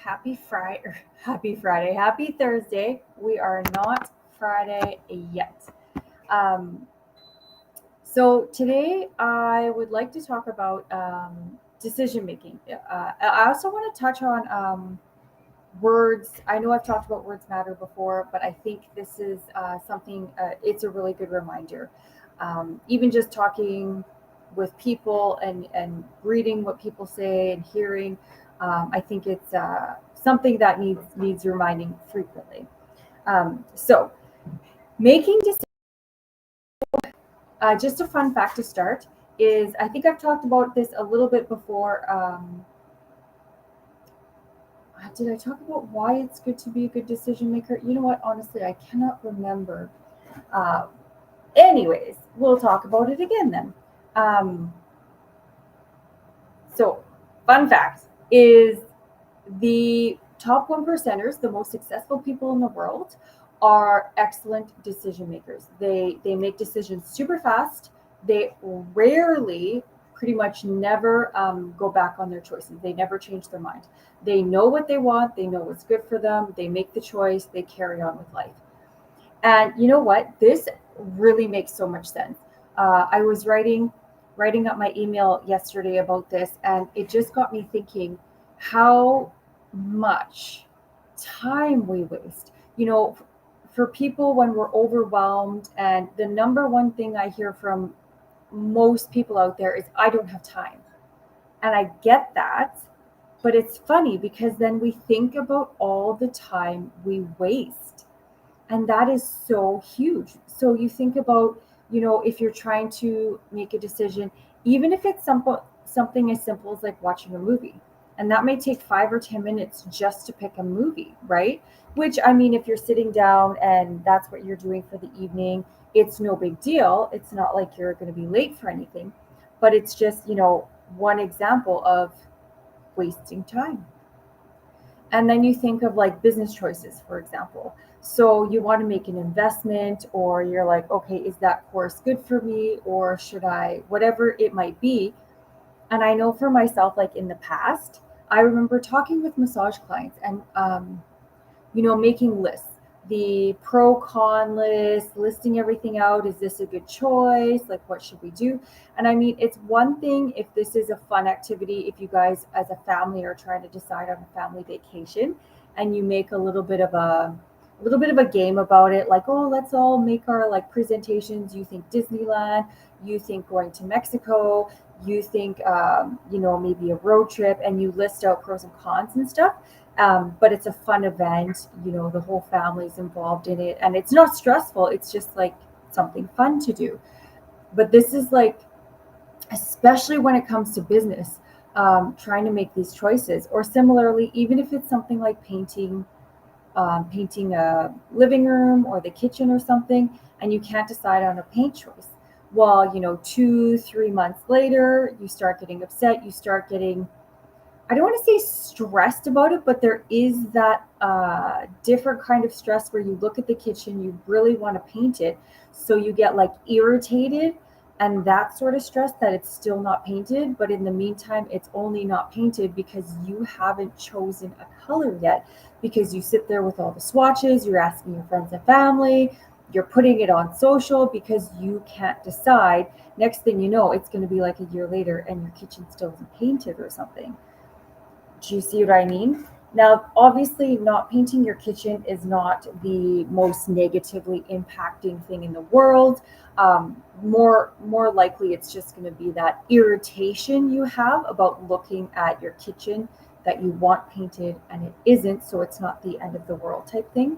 Happy Friday, happy Thursday. We are not Friday yet. Um, so today I would like to talk about decision making. I also want to touch on words. I know I've talked about words matter before, but I think this is something. It's a really good reminder. Even just talking with people and reading what people say and hearing, I think it's something that needs reminding frequently. So making decisions. Just a fun fact to start is I think I've talked about this a little bit before. Did I talk about why it's good to be a good decision maker? You know what? Honestly, I cannot remember. Uh, Anyways, we'll talk about it again then. Um, so, fun fact is the top one percenters, the most successful people in the world, are excellent decision makers. They make decisions super fast. They rarely, pretty much never go back on their choices. They never change their mind. They know what they want. They know what's good for them. They make the choice. They carry on with life. And you know what? This really makes so much sense. I was writing up my email yesterday about this, and it just got me thinking how much time we waste. For people when we're overwhelmed, and the number one thing I hear from most people out there is, I don't have time. And I get that, but it's funny because then we think about all the time we waste, and that is so huge. So you think about, if you're trying to make a decision, even if it's something as simple as like watching a movie, and that may take 5 or 10 minutes just to pick a movie, right? Which, I mean, if you're sitting down and that's what you're doing for the evening, it's no big deal. It's not like you're going to be late for anything, but it's just, one example of wasting time. And then you think of like business choices, for example. So you want to make an investment, or you're like, okay, is that course good for me? Or should I, whatever it might be. And I know for myself, like in the past, I remember talking with massage clients and making lists, the pro con list, listing everything out. Is this a good choice? Like, what should we do? And I mean, it's one thing if this is a fun activity, if you guys as a family are trying to decide on a family vacation and you make a little bit of a game about it, like, oh, let's all make our like presentations. You think Disneyland, you think going to Mexico, you think maybe a road trip, and you list out pros and cons and stuff. But it's a fun event. The whole family's involved in it, and it's not stressful. It's just like something fun to do. But this is like, especially when it comes to business, trying to make these choices, or similarly, even if it's something like painting a living room or the kitchen or something, and you can't decide on a paint choice. Well, 2, 3 months later, you start getting upset. You start getting, I don't want to say stressed about it, but there is that different kind of stress where you look at the kitchen, you really want to paint it. So you get like irritated and that sort of stress that it's still not painted. But in the meantime, it's only not painted because you haven't chosen a color yet. Because you sit there with all the swatches, you're asking your friends and family, you're putting it on social because you can't decide. Next thing you know, it's going to be like a year later and your kitchen still isn't painted or something. Do you see what I mean? Now, obviously, not painting your kitchen is not the most negatively impacting thing in the world. More likely, it's just going to be that irritation you have about looking at your kitchen that you want painted and it isn't, so it's not the end of the world type thing.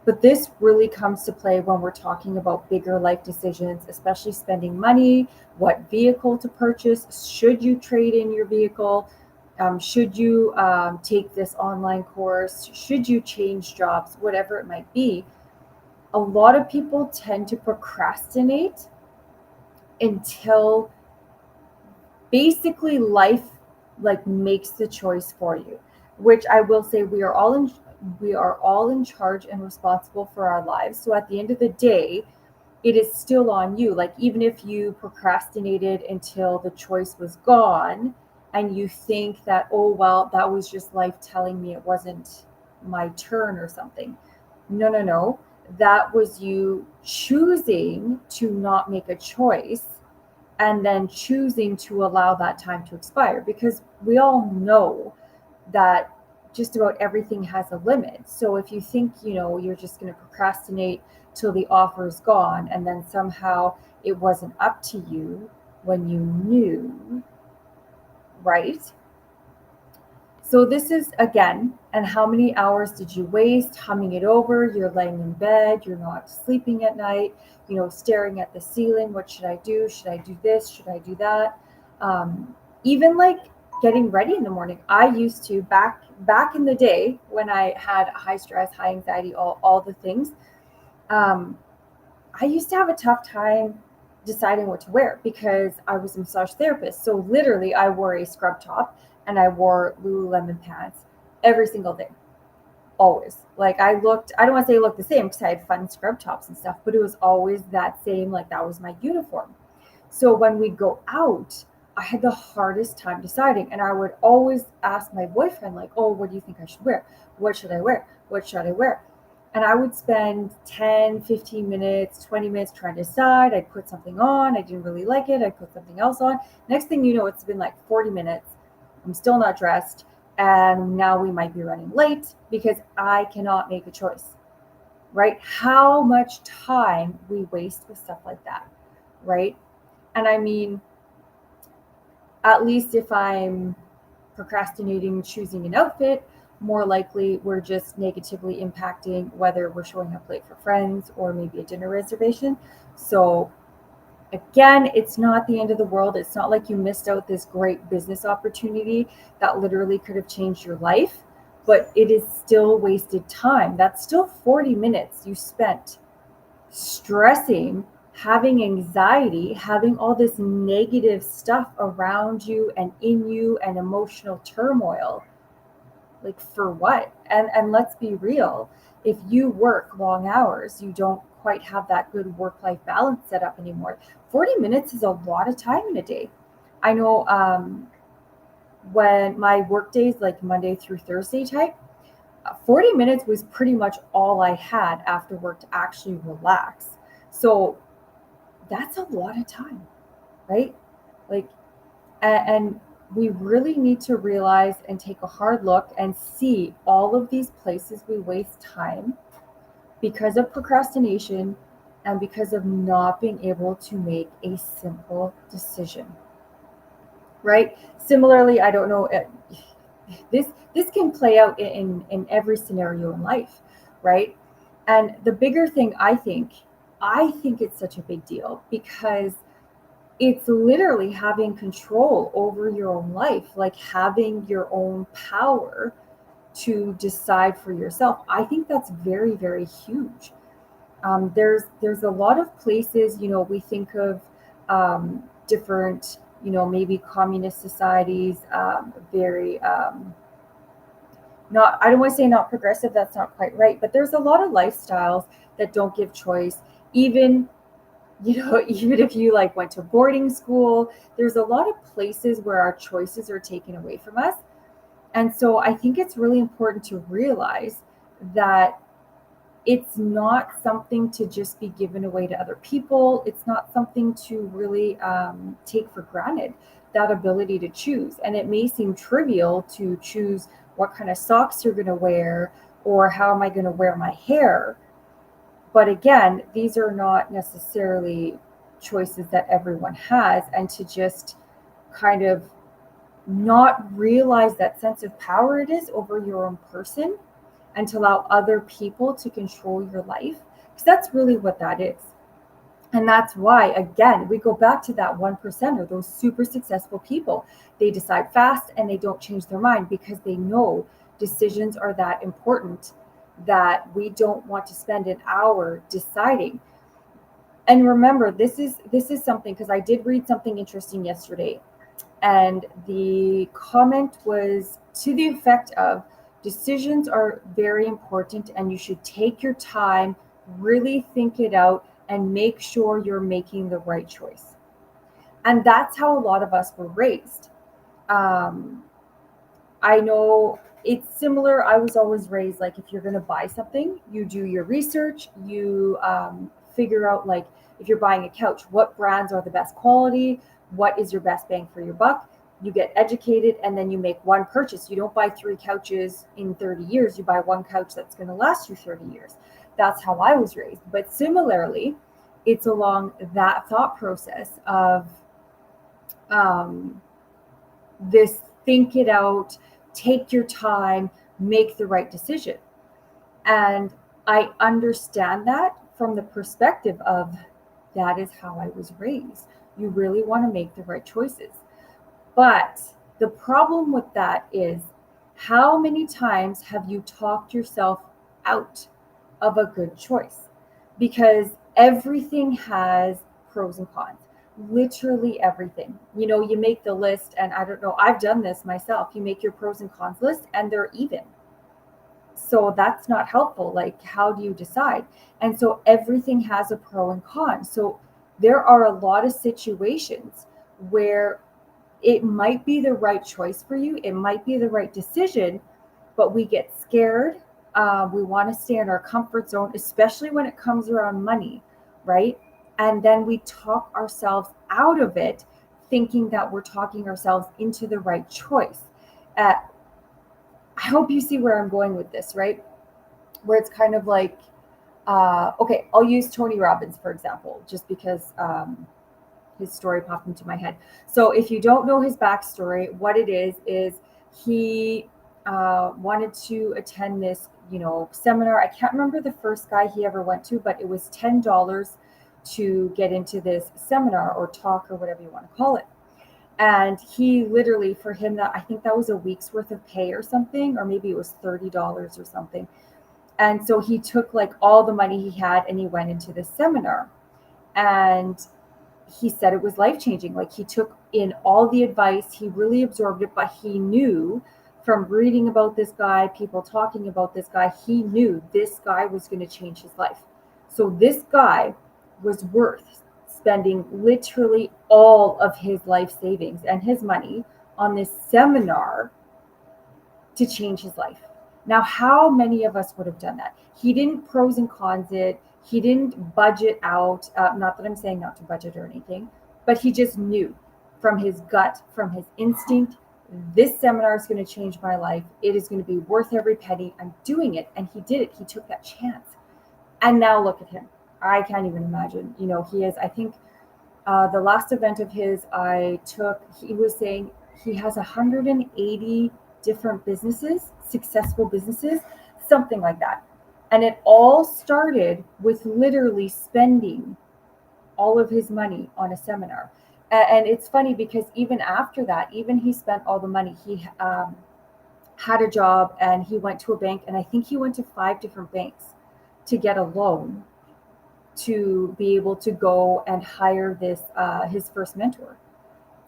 But this really comes to play when we're talking about bigger life decisions, especially spending money, what vehicle to purchase, should you trade in your vehicle, should you take this online course, should you change jobs, whatever it might be. A lot of people tend to procrastinate until basically life like makes the choice for you, which I will say we are all in charge and responsible for our lives. So at the end of the day, it is still on you. Like, even if you procrastinated until the choice was gone, and you think that, oh, well, that was just life telling me it wasn't my turn or something. No, no, no. That was you choosing to not make a choice and then choosing to allow that time to expire, because we all know that just about everything has a limit. So if you think, you're just going to procrastinate till the offer is gone and then somehow it wasn't up to you when you knew, right? So this is again, and how many hours did you waste humming it over? You're laying in bed, you're not sleeping at night, staring at the ceiling. What should I do? Should I do this? Should I do that? Even like getting ready in the morning. I used to back in the day when I had high stress, high anxiety, all the things. Um, I used to have a tough time deciding what to wear because I was a massage therapist. So literally, I wore a scrub top and I wore Lululemon pants every single day, always. Like I don't want to say I looked the same because I had fun scrub tops and stuff, but it was always that same, like that was my uniform. So when we go out, I had the hardest time deciding. And I would always ask my boyfriend, like, oh, what do you think I should wear? What should I wear? What should I wear? And I would spend 10, 15 minutes, 20 minutes trying to decide. I'd put something on. I didn't really like it. I'd put something else on. Next thing you know, it's been like 40 minutes. I'm still not dressed. And now we might be running late because I cannot make a choice, right? How much time we waste with stuff like that, right? And I mean, at least if I'm procrastinating choosing an outfit, more likely we're just negatively impacting whether we're showing up late for friends or maybe a dinner reservation. So again, it's not the end of the world. It's not like you missed out this great business opportunity that literally could have changed your life, but it is still wasted time. That's still 40 minutes you spent stressing, having anxiety, having all this negative stuff around you and in you and emotional turmoil. Like for what? And let's be real. If you work long hours, you don't quite have that good work-life balance set up anymore. 40 minutes is a lot of time in a day. I know when my work days, like Monday through Thursday type, 40 minutes was pretty much all I had after work to actually relax. So that's a lot of time, right? Like, and we really need to realize and take a hard look and see all of these places we waste time because of procrastination and because of not being able to make a simple decision, right? Similarly, I don't know, this can play out in every scenario in life, right? And the bigger thing, I think it's such a big deal because it's literally having control over your own life, like having your own power to decide for yourself. I think that's very, very huge. There's a lot of places, we think of different, maybe communist societies, very not, I don't want to say not progressive, that's not quite right, but there's a lot of lifestyles that don't give choice. Even even if you like went to boarding school, there's a lot of places where our choices are taken away from us. And so I think it's really important to realize that it's not something to just be given away to other people. It's not something to really take for granted, that ability to choose. And it may seem trivial to choose what kind of socks you're going to wear or how am I going to wear my hair. But again, these are not necessarily choices that everyone has. And to just kind of not realize that sense of power it is over your own person and to allow other people to control your life, because that's really what that is. And that's why, again, we go back to that 1% or those super successful people. They decide fast and they don't change their mind because they know decisions are that important that we don't want to spend an hour deciding. And remember, this is something, because I did read something interesting yesterday, and the comment was to the effect of decisions are very important and you should take your time, really think it out, and make sure you're making the right choice. And that's how a lot of us were raised. Um, I know it's similar. I was always raised like if you're going to buy something, you do your research, you figure out like if you're buying a couch, what brands are the best quality, what is your best bang for your buck. You get educated and then you make one purchase. You don't buy three couches in 30 years, you buy one couch that's going to last you 30 years. That's how I was raised. But similarly, it's along that thought process of um, this think it out, take your time, make the right decision. And I understand that from the perspective of that is how I was raised. You really want to make the right choices. But the problem with that is how many times have you talked yourself out of a good choice? Because everything has pros and cons. Literally everything. You know, you make the list, and I don't know, I've done this myself. You make your pros and cons list, and they're even. So that's not helpful. Like, how do you decide? And so everything has a pro and con. So there are a lot of situations where it might be the right choice for you, it might be the right decision, but we get scared. We want to stay in our comfort zone, especially when it comes around money, right? And then we talk ourselves out of it, thinking that we're talking ourselves into the right choice. Uh, I hope you see where I'm going with this, right? Where it's kind of like, okay, I'll use Tony Robbins, for example, just because his story popped into my head. So if you don't know his backstory, what it is he wanted to attend this, seminar. I can't remember the first guy he ever went to, but it was $10 to get into this seminar or talk or whatever you want to call it. And he literally, for him, that I think that was a week's worth of pay or something, or maybe it was $30 or something. And so he took like all the money he had and he went into this seminar. And he said it was life changing. Like he took in all the advice, he really absorbed it, but he knew from reading about this guy, people talking about this guy, he knew this guy was going to change his life. So this guy was worth spending literally all of his life savings and his money on this seminar to change his life. Now, how many of us would have done that? He didn't pros and cons it. He didn't budget out. Not that I'm saying not to budget or anything, but he just knew from his gut, from his instinct, this seminar is going to change my life. It is going to be worth every penny. I'm doing it. And he did it. He took that chance. And now look at him. I can't even imagine. He is, I think, the last event of his I took, he was saying he has 180 different businesses, successful businesses, something like that. And it all started with literally spending all of his money on a seminar. And it's funny because even after that, even he spent all the money, he had a job and he went to a bank, and I think he went to 5 different banks to get a loan to be able to go and hire this his first mentor.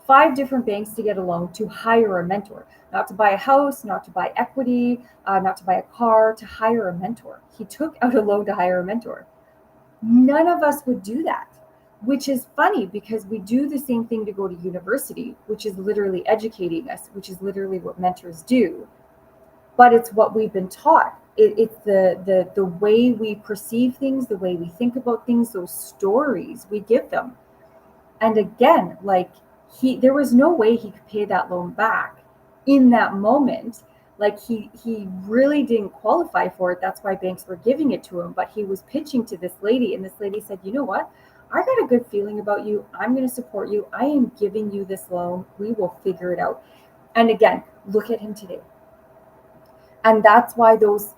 5 different banks to get a loan to hire a mentor, not to buy a house, not to buy equity, not to buy a car, to hire a mentor. He took out a loan to hire a mentor. None of us would do that, which is funny because we do the same thing to go to university, which is literally educating us, which is literally what mentors do. But it's what we've been taught. It's the way we perceive things, the way we think about things, those stories we give them. And again, like there was no way he could pay that loan back in that moment. Like he really didn't qualify for it. That's why banks were giving it to him. But he was pitching to this lady, and this lady said, you know what? I got a good feeling about you. I'm going to support you. I am giving you this loan. We will figure it out. And again, look at him today. And that's why those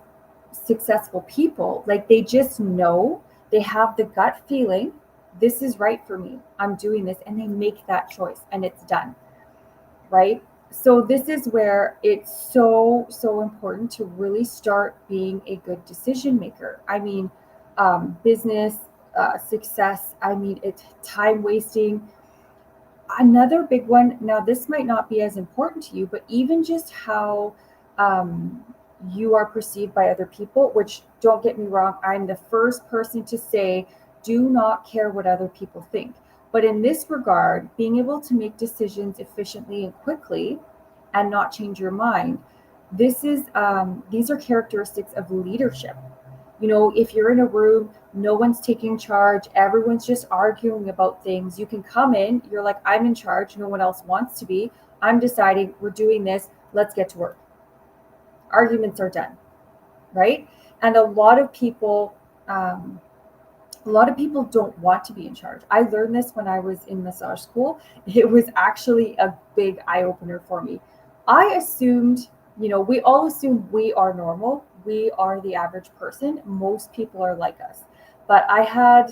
successful people, like they just know, they have the gut feeling, this is right for me, I'm doing this, and they make that choice and it's done, right? So this is where it's so important to really start being a good decision maker. I mean, business success, I mean, it's time wasting. Another big one, now this might not be as important to you, but even just how you are perceived by other people, which, don't get me wrong, I'm the first person to say, do not care what other people think. But in this regard, being able to make decisions efficiently and quickly and not change your mind. These are characteristics of leadership. If you're in a room, no one's taking charge, everyone's just arguing about things. You can come in, you're like, I'm in charge, no one else wants to be. I'm deciding, we're doing this, let's get to work. Arguments are done, right? And um, a lot of people don't want to be in charge. I learned this when I was in massage school. It was actually a big eye opener for me. I assumed, we all assume we are normal. We are the average person. Most people are like us. But I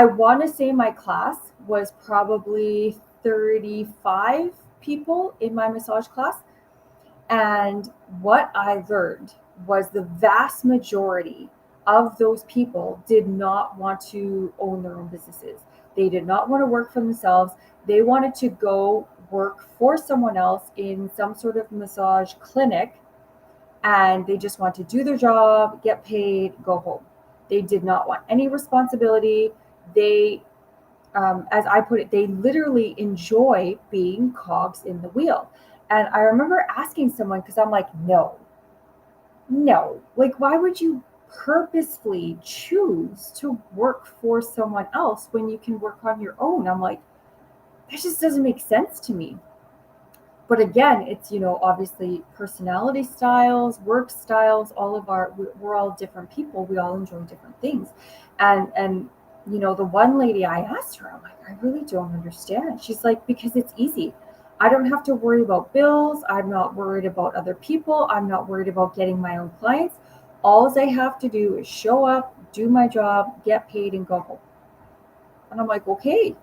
want to say my class was probably 35 people in my massage class. And what I learned was the vast majority of those people did not want to own their own businesses. They did not want to work for themselves. They wanted to go work for someone else in some sort of massage clinic, and they just want to do their job, get paid, go home. They did not want any responsibility. They, as I put it, they literally enjoy being cogs in the wheel. And I remember asking someone, because I'm like, no, like, why would you purposefully choose to work for someone else when you can work on your own? I'm like, that just doesn't make sense to me. But again, it's, obviously personality styles, work styles, we're all different people. We all enjoy different things. And the one lady, I asked her, I'm like, I really don't understand. She's like, because it's easy. I don't have to worry about bills. I'm not worried about other people. I'm not worried about getting my own clients. All I have to do is show up, do my job, get paid, and go home. And I'm like, okay,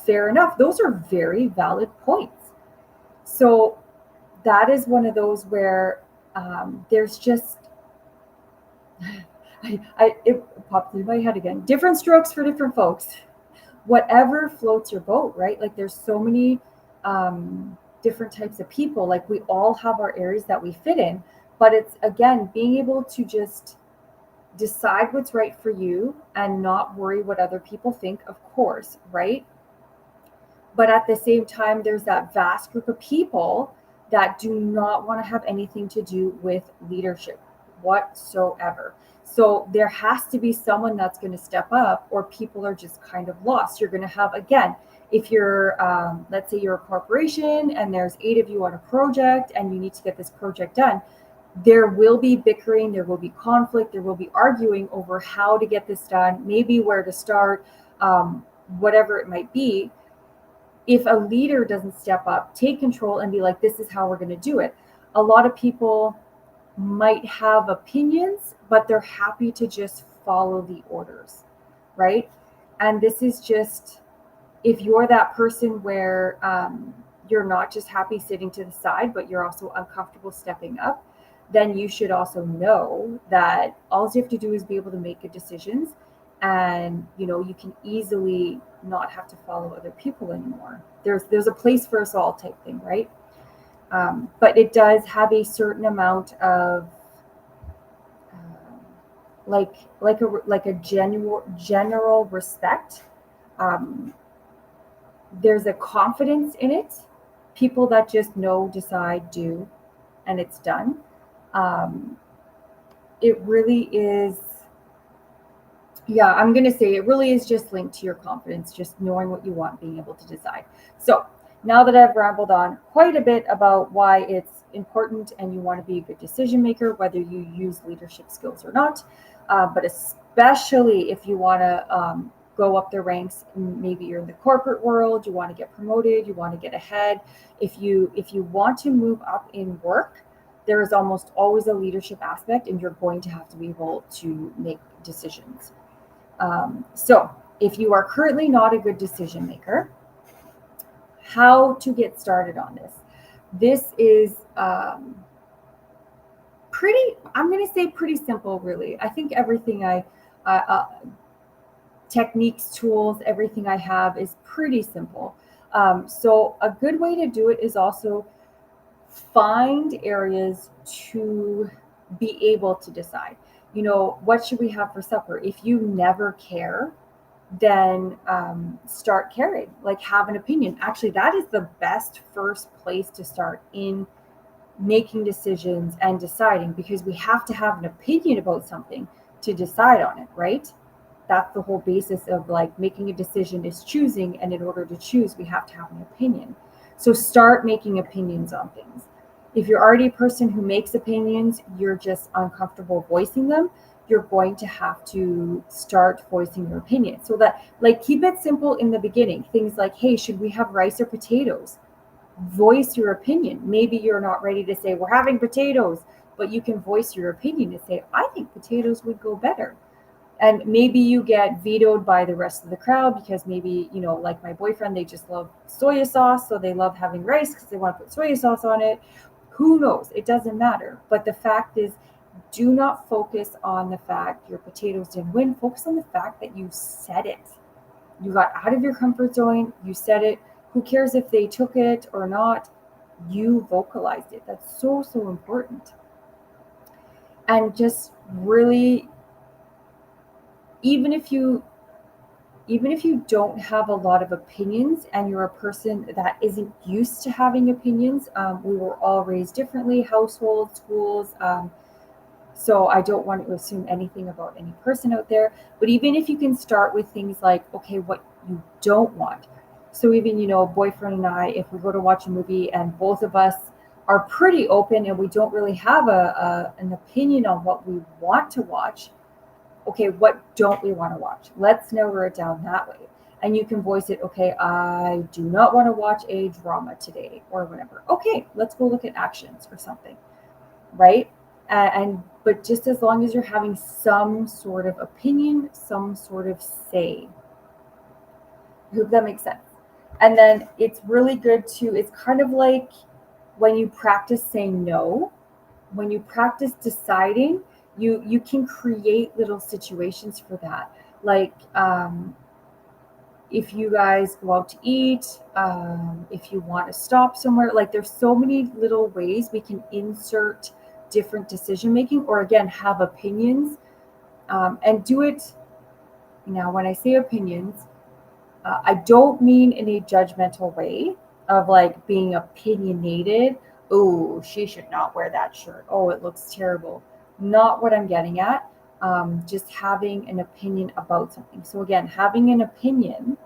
fair enough. Those are very valid points. So that is one of those where there's just it popped through my head again. Different strokes for different folks. Whatever floats your boat, right? Like, there's so many different types of people. Like, we all have our areas that we fit in, but it's, again, being able to just decide what's right for you and not worry what other people think, of course, right? But at the same time, there's that vast group of people that do not want to have anything to do with leadership whatsoever. So there has to be someone that's going to step up, or people are just kind of lost. You're going to have, again, if you're, let's say you're a corporation and there's 8 of you on a project and you need to get this project done, there will be bickering, there will be conflict, there will be arguing over how to get this done, maybe where to start, whatever it might be. If a leader doesn't step up, take control, and be like, this is how we're going to do it, a lot of people might have opinions, but they're happy to just follow the orders, right? And this is just, if you're that person where you're not just happy sitting to the side, but you're also uncomfortable stepping up, then you should also know that all you have to do is be able to make good decisions, and you can easily not have to follow other people anymore. There's a place for us all type thing, right? But it does have a certain amount of um, like a general respect. Um, there's a confidence in it. People that just know, decide, do, and it's done. Um, it really is. Yeah, I'm going to say it really is just linked to your confidence, just knowing what you want, being able to decide. So now that I've rambled on quite a bit about why it's important and you want to be a good decision maker, whether you use leadership skills or not, but especially if you want to go up the ranks, maybe you're in the corporate world, you want to get promoted, you want to get ahead. If you want to move up in work, there is almost always a leadership aspect, and you're going to have to be able to make decisions. So if you are currently not a good decision maker, how to get started on this? This is I'm going to say pretty simple, really. I think everything techniques, tools, everything I have is pretty simple. So a good way to do it is also find areas to be able to decide. What should we have for supper? If you never care, then start caring, like have an opinion. Actually, that is the best first place to start in making decisions and deciding, because we have to have an opinion about something to decide on it, right? That's the whole basis of like making a decision is choosing, and in order to choose we have to have an opinion. So start making opinions on things. If you're already a person who makes opinions, you're just uncomfortable voicing them, you're going to have to start voicing your opinion. So that, like, keep it simple in the beginning. Things like, hey, should we have rice or potatoes? Voice your opinion. Maybe you're not ready to say we're having potatoes, but you can voice your opinion and say, I think potatoes would go better. And maybe you get vetoed by the rest of the crowd because maybe, like my boyfriend, they just love soy sauce, so they love having rice because they want to put soy sauce on it. Who knows? It doesn't matter. But the fact is, do not focus on the fact your potatoes didn't win. Focus on the fact that you said it. You got out of your comfort zone, you said it. Who cares if they took it or not? You vocalized it. That's so, so important. And just really, even if you don't have a lot of opinions and you're a person that isn't used to having opinions, we were all raised differently, households, schools. So I don't want to assume anything about any person out there. But even if you can start with things like, okay, what you don't want. So even, boyfriend and I, if we go to watch a movie and both of us are pretty open and we don't really have an opinion on what we want to watch, okay, what don't we want to watch? Let's narrow it down that way. And you can voice it, okay, I do not want to watch a drama today or whatever. Okay, let's go look at actions or something, right? And but just as long as you're having some sort of opinion, some sort of say. I hope that makes sense. And then it's really good to, it's kind of like when you practice saying no, when you practice deciding, you can create little situations for that. Like if you guys go out to eat, if you want to stop somewhere, like there's so many little ways we can insert different decision making, or again have opinions, and do it. Now when I say opinions, I don't mean in a judgmental way of like being opinionated. Oh, she should not wear that shirt. Oh, it looks terrible. Not what I'm getting at. Just having an opinion about something. So again, having an opinion,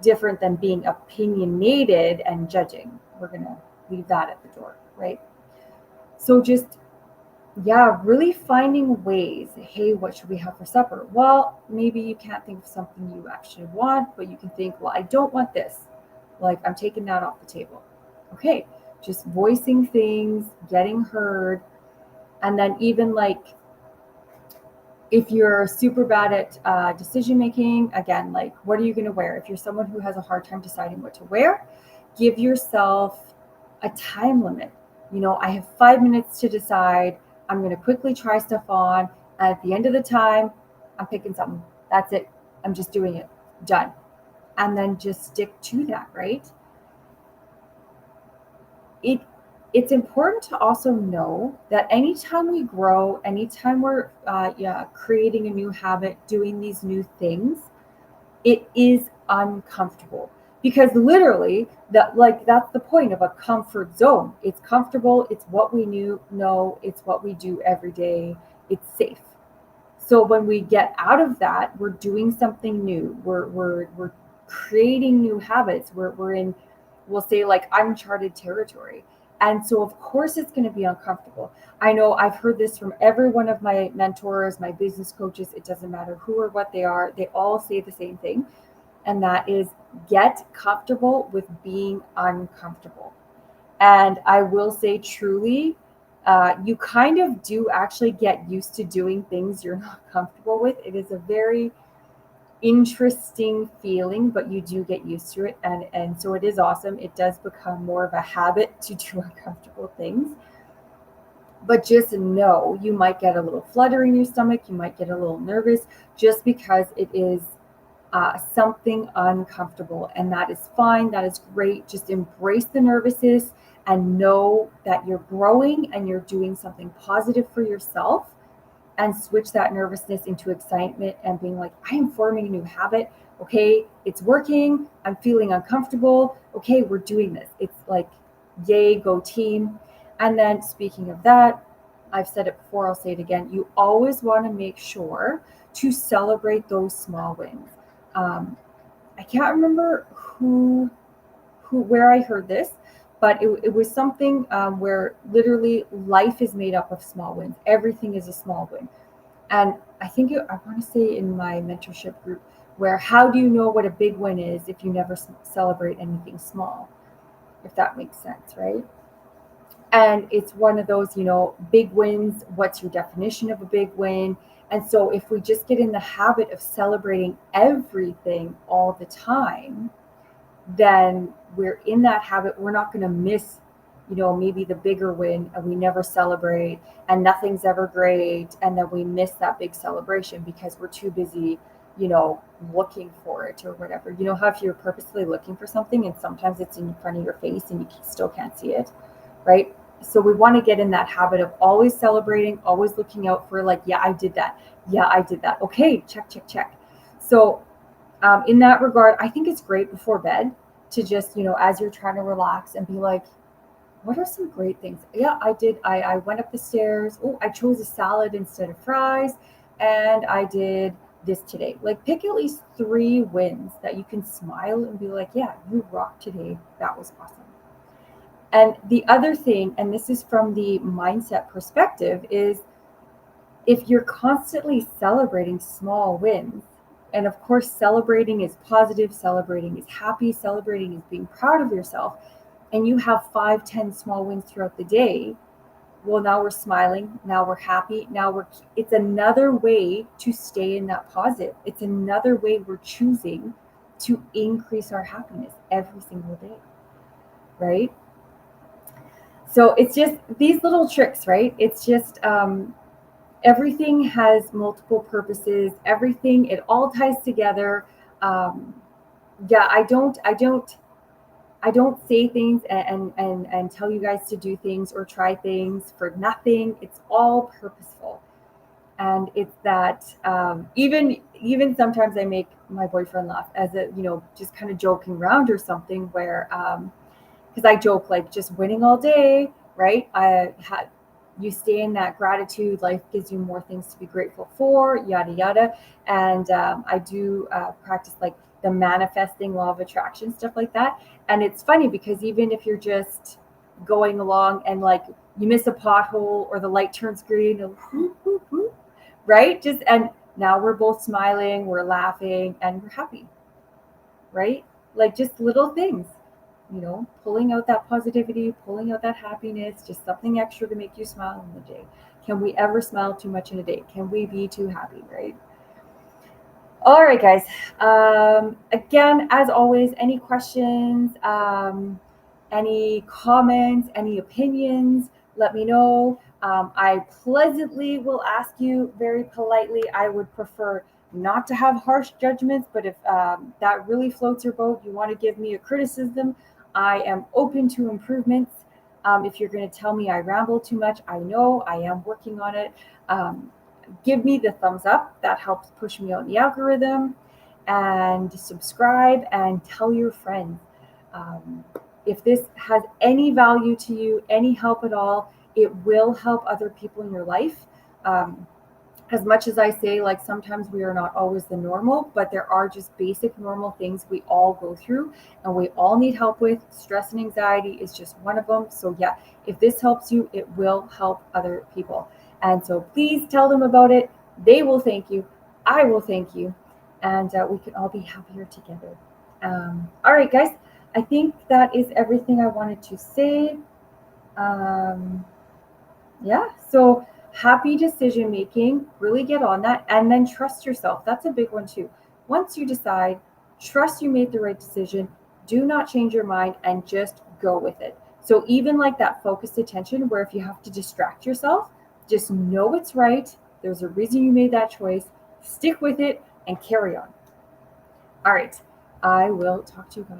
different than being opinionated and judging. We're going to leave that at the door, right? So just, yeah, really finding ways. Hey, what should we have for supper? Well, maybe you can't think of something you actually want, but you can think, well, I don't want this. Like, I'm taking that off the table. Okay, just voicing things, getting heard. And then even like, if you're super bad at decision making, again, like what are you going to wear? If you're someone who has a hard time deciding what to wear, give yourself a time limit. I have 5 minutes to decide. I'm going to quickly try stuff on. And at the end of the time, I'm picking something. That's it. I'm just doing it. Done. And then just stick to that, right? it it's important to also know that anytime we grow, anytime we're creating a new habit, doing these new things, it is uncomfortable, because literally that's the point of a comfort zone. It's comfortable, it's what we know, it's what we do every day, it's safe. So when we get out of that, we're doing something new. We're creating new habits. We're in, we'll say, like, uncharted territory. And so of course it's going to be uncomfortable. I know I've heard this from every one of my mentors, my business coaches. It doesn't matter who or what they are. They all say the same thing. And that is, get comfortable with being uncomfortable. And I will say, truly, you kind of do actually get used to doing things you're not comfortable with. It is a very interesting feeling, but you do get used to it. And so it is awesome. It does become more of a habit to do uncomfortable things. But just know you might get a little flutter in your stomach. You might get a little nervous just because it is something uncomfortable, and that is fine. That is great. Just embrace the nervousness and know that you're growing and you're doing something positive for yourself. and switch that nervousness into excitement and being like, I am forming a new habit. Okay, it's working. I'm feeling uncomfortable. Okay, we're doing this. It's like, yay, go team. And then speaking of that, I've said it before, I'll say it again. You always want to make sure to celebrate those small wins. I can't remember where I heard this, but it was something where literally life is made up of small wins. Everything is a small win. And I think I want to say in my mentorship group, where how do you know what a big win is if you never celebrate anything small? If that makes sense, right? And it's one of those, big wins. What's your definition of a big win? And so if we just get in the habit of celebrating everything all the time, then we're in that habit. We're not going to miss, maybe the bigger win, and we never celebrate, and nothing's ever great. And then we miss that big celebration because we're too busy, looking for it or whatever. You know how if you're purposely looking for something and sometimes it's in front of your face and you still can't see it, right? So we want to get in that habit of always celebrating, always looking out for like, yeah, I did that. Yeah, I did that. Okay, check, check, check. So in that regard, I think it's great before bed to just, as you're trying to relax and be like, what are some great things? Yeah, I did. I went up the stairs. Oh, I chose a salad instead of fries. And I did this today. Like pick at least 3 wins that you can smile and be like, yeah, you rocked today. That was awesome. And the other thing, and this is from the mindset perspective, is if you're constantly celebrating small wins, and of course, celebrating is positive, celebrating is happy, celebrating is being proud of yourself, and you have 5, 10 small wins throughout the day, well, now we're smiling, now we're happy, it's another way to stay in that positive. It's another way we're choosing to increase our happiness every single day, right? So it's just these little tricks, right? It's just everything has multiple purposes. Everything, it all ties together. Um, yeah, I don't say things and tell you guys to do things or try things for nothing. It's all purposeful, and it's that even sometimes I make my boyfriend laugh as a just kind of joking around or something where because I joke like just winning all day, right? You stay in that gratitude. Life gives you more things to be grateful for, yada yada. And I do practice like the manifesting law of attraction, stuff like that. And it's funny because even if you're just going along and like you miss a pothole or the light turns green, right? Just and now we're both smiling, we're laughing, and we're happy, right? Like just little things, pulling out that positivity, pulling out that happiness, just something extra to make you smile in the day. Can we ever smile too much in a day? Can we be too happy, right? All right, guys. Again, as always, any questions, any comments, any opinions, let me know. I pleasantly will ask you very politely. I would prefer not to have harsh judgments, but if that really floats your boat, you want to give me a criticism, I am open to improvements. If you're going to tell me I ramble too much, I know I am working on it. Give me the thumbs up. That helps push me out in the algorithm. And subscribe and tell your friends. If this has any value to you, any help at all, it will help other people in your life. As much as I say, like sometimes we are not always the normal, but there are just basic normal things we all go through and we all need help with. Stress and anxiety is just one of them. So yeah, if this helps you, it will help other people. And so please tell them about it. They will thank you. I will thank you. And we can all be happier together. All right, guys. I think that is everything I wanted to say. Yeah, so happy decision making, really get on that, and then trust yourself. That's a big one too. Once you decide, trust you made the right decision, do not change your mind and just go with it. So even like that focused attention where if you have to distract yourself, just know it's right. There's a reason you made that choice. Stick with it and carry on. All right. I will talk to you guys